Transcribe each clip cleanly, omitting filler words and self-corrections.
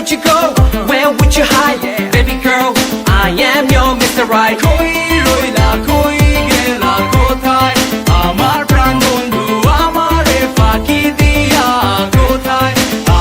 would you go? Where would you hide? Baby girl, I am your Mr. Right. কই রইলা কই গেলা কোথায় আমার প্রাণ বন্ধু আমারে ফাঁকি দিয়া কোথায়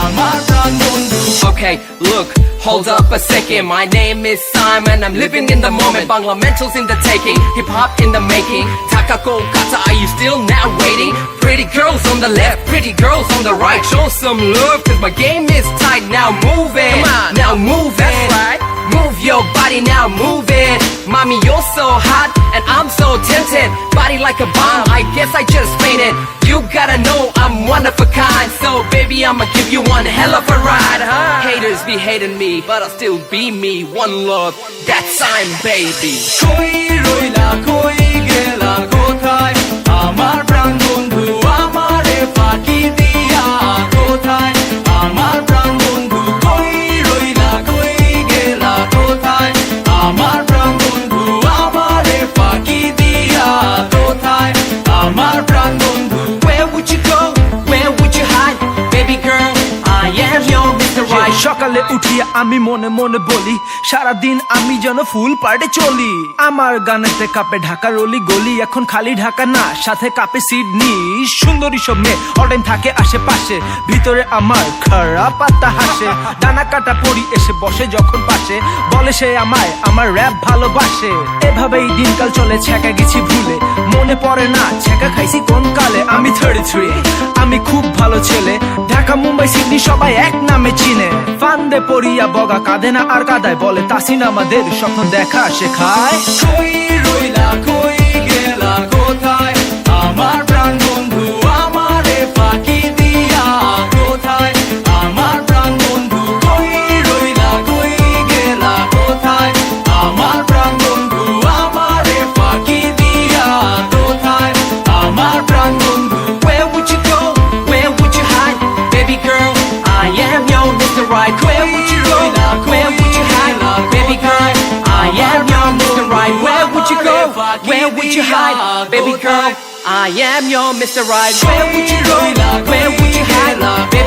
আমার প্রাণ বন্ধু Okay, look, hold up a second. My name is Simon, I'm living in the moment. Bangla mentals in the taking, hip hop in the making. Taka Kolkata, are you still now waiting? Pretty girls on the left, pretty girls on the right. Show some love, cause my game is tight. Now move it, now move it. That's right. Move your body now, move it. Mommy, you're so hot, and I'm so tempted. Body like a bomb, I guess I just fainted. You gotta know I'm one of a kind. So baby, I'ma give you one hell of a ride, huh? Haters be hating me, but I'll still be me. One love, that's I'm baby. কই রইলা কই গেলা কোথায় আমার প্রাণ বন্ধু আমারে ফাঁকি দিয়া কোথায় আমার প্রাণ বন্ধু কই রইলা কই গেলা কোথায় আমার প্রাণ বন্ধু আমারে ফাঁকি দিয়া কোথায় আমার প্রাণ বন্ধু Where would you go? Where would you hide? Baby girl, I am your Mr. Right. সকালে উঠিয়া আমি মনে মনে বলি সারাদিন আমি যেন ফুল পার্টে চলি আমার গানেতে কাপে ঢাকা রলি গলি এখন খালি ঢাকা না সাথে কাপে সিডনি সুন্দরী সব মেয়ে অটাইম থাকে আশেপাশে ভিতরে আমার খারাপ পাত্তা হাসে ডানা কাটা পরি এসে বসে যখন পাশে বলে সে আমায় আমার র‍্যাপ ভালোবাসে এভাবেই দিনকাল চলে ছ্যাঁকা গেছি ভুলে মনে পড়ে না ছ্যাঁকা খাইছি কোন কালে আমি 33 আমি খুব ভালো ছেলে ঢাকা মুম্বাই সিডনি সবাই এক নামে চিনে ফান্দে পড়িয়া বগা কাঁদে না আর কাদায় বলে তাসিন আমাদের স্বপ্ন দেখা শেখায় কই রইলা কই গেলা কোথায় আমার প্রাণ বন্ধু আমারে ফাঁকি দিয়া কোথায় আমার প্রাণ বন্ধু কই রইলা কই গেলা কোথায় আমার প্রাণ বন্ধু আমারে ফাঁকি দিয়া কোথায় আমার প্রাণ বন্ধু Where would you go? Where would you hide? Baby girl, I am your Mr. Right. Where would you go? Where would you hide? Baby girl, I am your Mr. Right. Where would you go? Where would you hide? Baby girl, I am your Mr. Right. Where would you go? Where would you hide? Baby